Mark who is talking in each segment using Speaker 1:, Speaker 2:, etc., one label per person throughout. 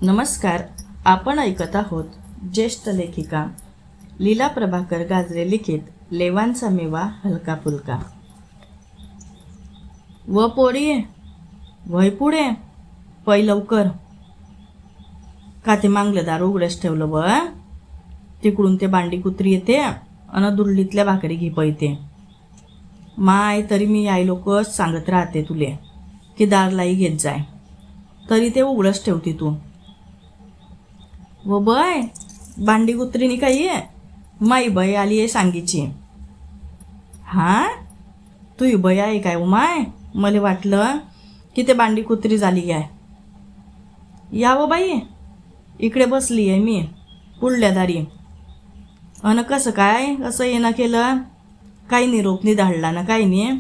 Speaker 1: नमस्कार. आपण ऐकत आहोत ज्येष्ठ लेखिका लीला प्रभाकर गाजरे लिखित लेवांचा मेवा हलका फुलका. व पोरी वय पुढे पै लवकर. का ते मांगलं दार उघडच ठेवलं व तिकडून ते बांडी कुत्री येते अन दुर्लीतल्या भाकरी घे पैते. माय तरी मी आई लोकच सांगत राहते तुले की दारलाई घेत जाय, तरी ते उघडच ठेवते तू. व बय बांडी कुत्रीनी काही माई बय आली आहे सांगीची. हां तू बय आहे काय ओ माय, मला वाटलं की ते बांडी कुत्री झाली काय. या व बाई इकडे बसली आहे मी पुढल्या दारी. अन कसं काय असं येणं केलं, काही निरोप नाही धाडला ना काही नाही.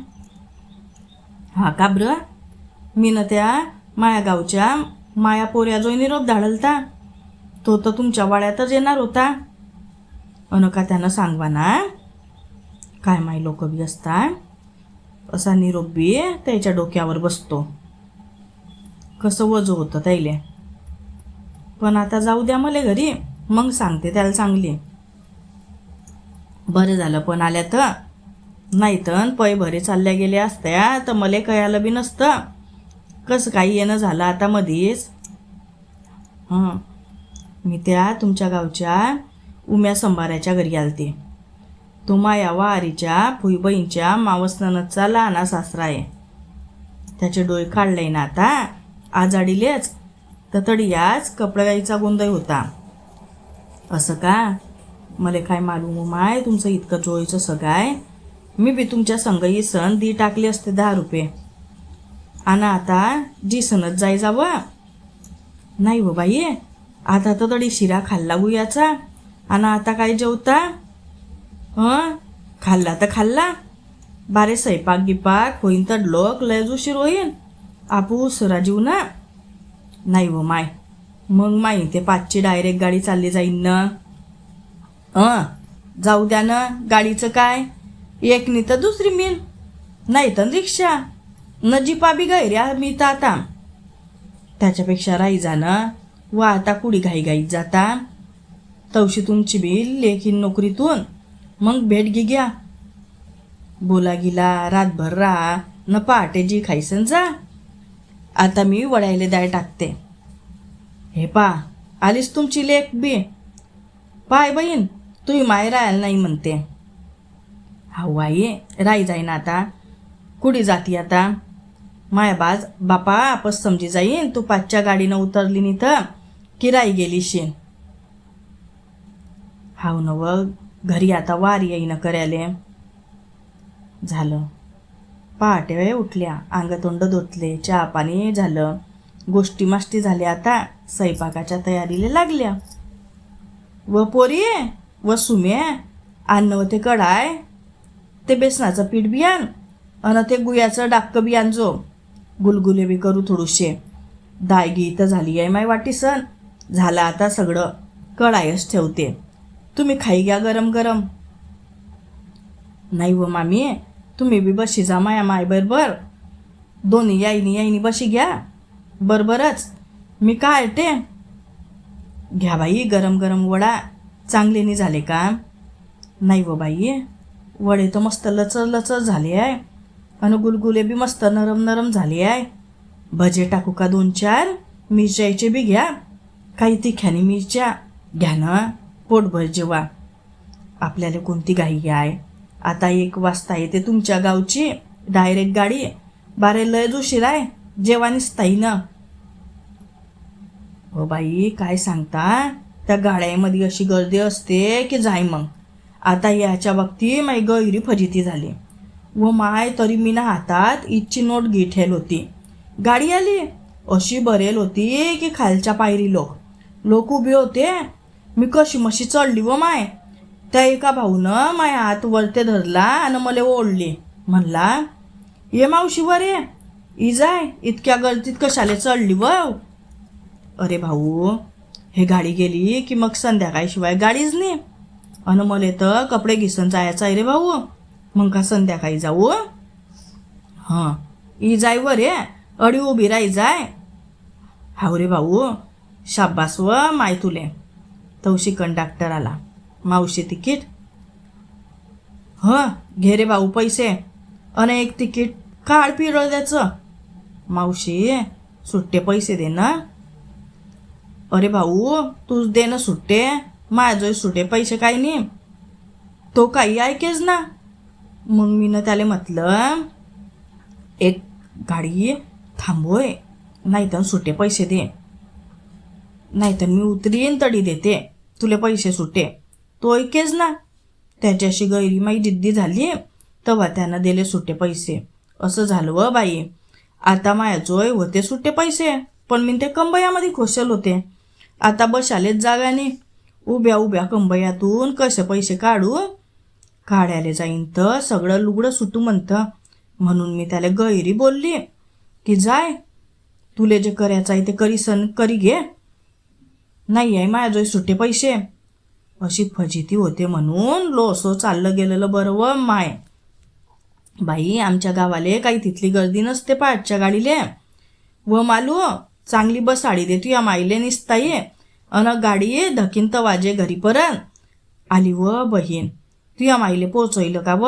Speaker 1: हा का बरं, मी ना त्या माया गावच्या माया पोऱ्या जो निरोप धाडलता तो तर तुमच्या वाड्यातच येणार होता. अन का त्यानं सांगवा ना काय माई लोक बी असतात असा निरोप बी त्याच्या डोक्यावर बसतो. कसं वजो होतं त्याले. पण आता जाऊ द्या मला घरी, मग सांगते त्याला चांगली. बरं झालं पण आल्या तर, नाही तर पै भरे चालल्या गेल्या असत्या तर मला कळालं बी नसतं कसं काही येणं झालं आता मध्येच. हां मी त्या तुमच्या गावच्या उम्या संभाऱ्याच्या घरी आलते. तो माया वारीच्या फुईबईंच्या मावसननचा लहाना सासरा आहे. त्याचे डोळे काढले ना आता आजाडीलेच, तर तडियाच कपड्याचा गोंधळ होता. असं का, मला काय मालूम माय तुमचं इतकं जोळीचं सगाय. मी बी तुमच्या संग सण दी टाकले असते 10 रुपये. आणि आता जी सणच जाय जावं. नाही हो बाई, आता तर तडी शिरा खाल्ला गुयाचा आणि आता काय जेवता. खाल्ला तर खाल्ला, बारे स्वयंपाक गिपाक होईन तर लोक लय उशीर होईन, आपू सरा जीव ना. नाही हो माय, मग माई ते 5ची डायरेक्ट गाडी चालली जाईन ना. जाऊ द्या ना, गाडीचं काय, एकनी तर दुसरी मीन, नाही तर रिक्षा न जीपा बी गैऱ्या मी तर आता. त्याच्यापेक्षा राही जाणं व आता कुडी घाईघाईत जाता. तवशी तुमची बी लेखीन नोकरीतून मग भेट घ्या. बोला गिला रातभर राहा न पहाटे जी खायसन जा. आता मी वडायले दाय टाकते. हे पा आलीस तुमची लेख बी. पाय बहीण तुम्ही माय राहायला नाही म्हणते. हवाई राही जाईन आता, कुडी जाती आता. माया बापा आपस समजी जाईन तू 5च्या गाडीनं उतरली नि तर किराई गेली शेन. हाव नव घरी आता वारी येईन करायले. झालं पहाटे उठल्या, अंगतोंड धुतले, चहा पाणी झालं, गोष्टी माष्टी झाल्या. आता स्वयंपाकाच्या तयारीला लागल्या. व पोरी व सुमे अन्न व ते कढाय, ते बेसनाचं पीठ बियान अन ते गुयाचं डाक्क बियान जो गुलगुले बी करू थोडूशे. दायगी तर झाली आहे माय वाटी सण. झालं आता सगळं, कढायच ठेवते. तुम्ही खाई घ्या गरम गरम. नाही व मामी तुम्ही बी बशी जा माया माय बरोबर. दोन्ही याईनी बशी घ्या बरोबरच. मी काय ते घ्या बाई गरम गरम वडा. चांगले नाही झाले का. नाही व बाई वडे तर मस्त लचर लचर झाले आहे आणि गुलगुले बी मस्त नरम नरम झाले आहे. भजे टाकू का 2-4, मिरच्याचे बी घ्या, काही तिख्याने मिरच्या घ्या ना, पोटभर जेवा. आपल्याला कोणती घाई आहे. आता 1 वाजता येते तुमच्या गावची डायरेक्ट गाडी. बारे लय उशीर आहे, जेवानीच ताई ना. हो बाई काय सांगता, त्या गाड्यामध्ये अशी गर्दी असते की जाय मग. आता याच्या बाबतीत माई गैरी फजिती झाली. व माय तरी मी ना हातात इथची नोट घेठेल होती. गाडी आली अशी बरेल होती की खालच्या पायरी लोक उभे होते. मी कशी मशी चढली व माय. त्या एका भाऊनं माय हात वरते धरला आणि मला ओढली. म्हणला ये मावशी वर ये, इजाय इतक्या गर्दीत कशाला चढली व. अरे भाऊ हे गाडी गेली की मग संध्याकाळशिवाय गाडीच नाही. अन मला तर कपडे घिसन जायचं आहे रे भाऊ. मग का संध्याकाळी जाऊ. हां ई जाय वर ये, अडी उभी राही जाय. हाव रे भाऊ शाब्बास व माय तुले. तवशी कंडक्टर आला. मावशी तिकीट. घे रे भाऊ पैसे. आणि एक तिकीट काढ पिरळ द्याचं. मावशी सुट्टे पैसे दे ना. अरे भाऊ तूच दे ना सुट्टे. माझे सुट्टे पैसे काही नाही. तो काही ऐकेच ना. मग मी ना त्याला म्हटलं एक गाडी थांबवय, नाहीतर सुट्टे पैसे दे, नाहीतर मी उतरीन तडी देते तुले पैसे सुट्टे. तो ऐकेच ना. त्याच्याशी गैरी माई जिद्दी झाली तेव्हा त्यानं दिले सुट्टे पैसे. असं झालं व बाई. आता मायाजोय होते सुट्टे पैसे, पण मी ते कंबयामध्ये खोशल होते. आता बशालेच जागाने. उभ्या उभ्या कंबयातून कसे पैसे काढू. काढायला जाईन तर सगळं लुगडं सुटू म्हणतं. म्हणून मी त्याला गैरी बोलली की जाय, तुले जे करायचं आहे ते करी घे, नाही आहे माझ्याजवळ सुट्टे पैसे. अशी फजिती होते म्हणून लोसो चाललं गेलेलं बरं व माय. बाई आमच्या गावाले काही तिथली गर्दी नसते पाठच्या गाडीले. व मालू चांगली बस साडी दे तू या माईले निसताई. अन गाडी धकीन तर वाजे घरी परत आली व बहीण. तू या माईले पोचवलं का व.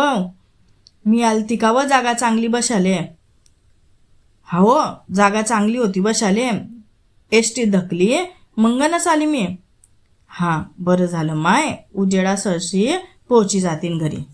Speaker 1: मी आलती का व जागा चांगली बसाले. हो जागा चांगली होती बसाले. एसटी धकली मंगनच आली मी. हां बरं झालं माय, उजेडा सरशी पोहोची जातीन घरी.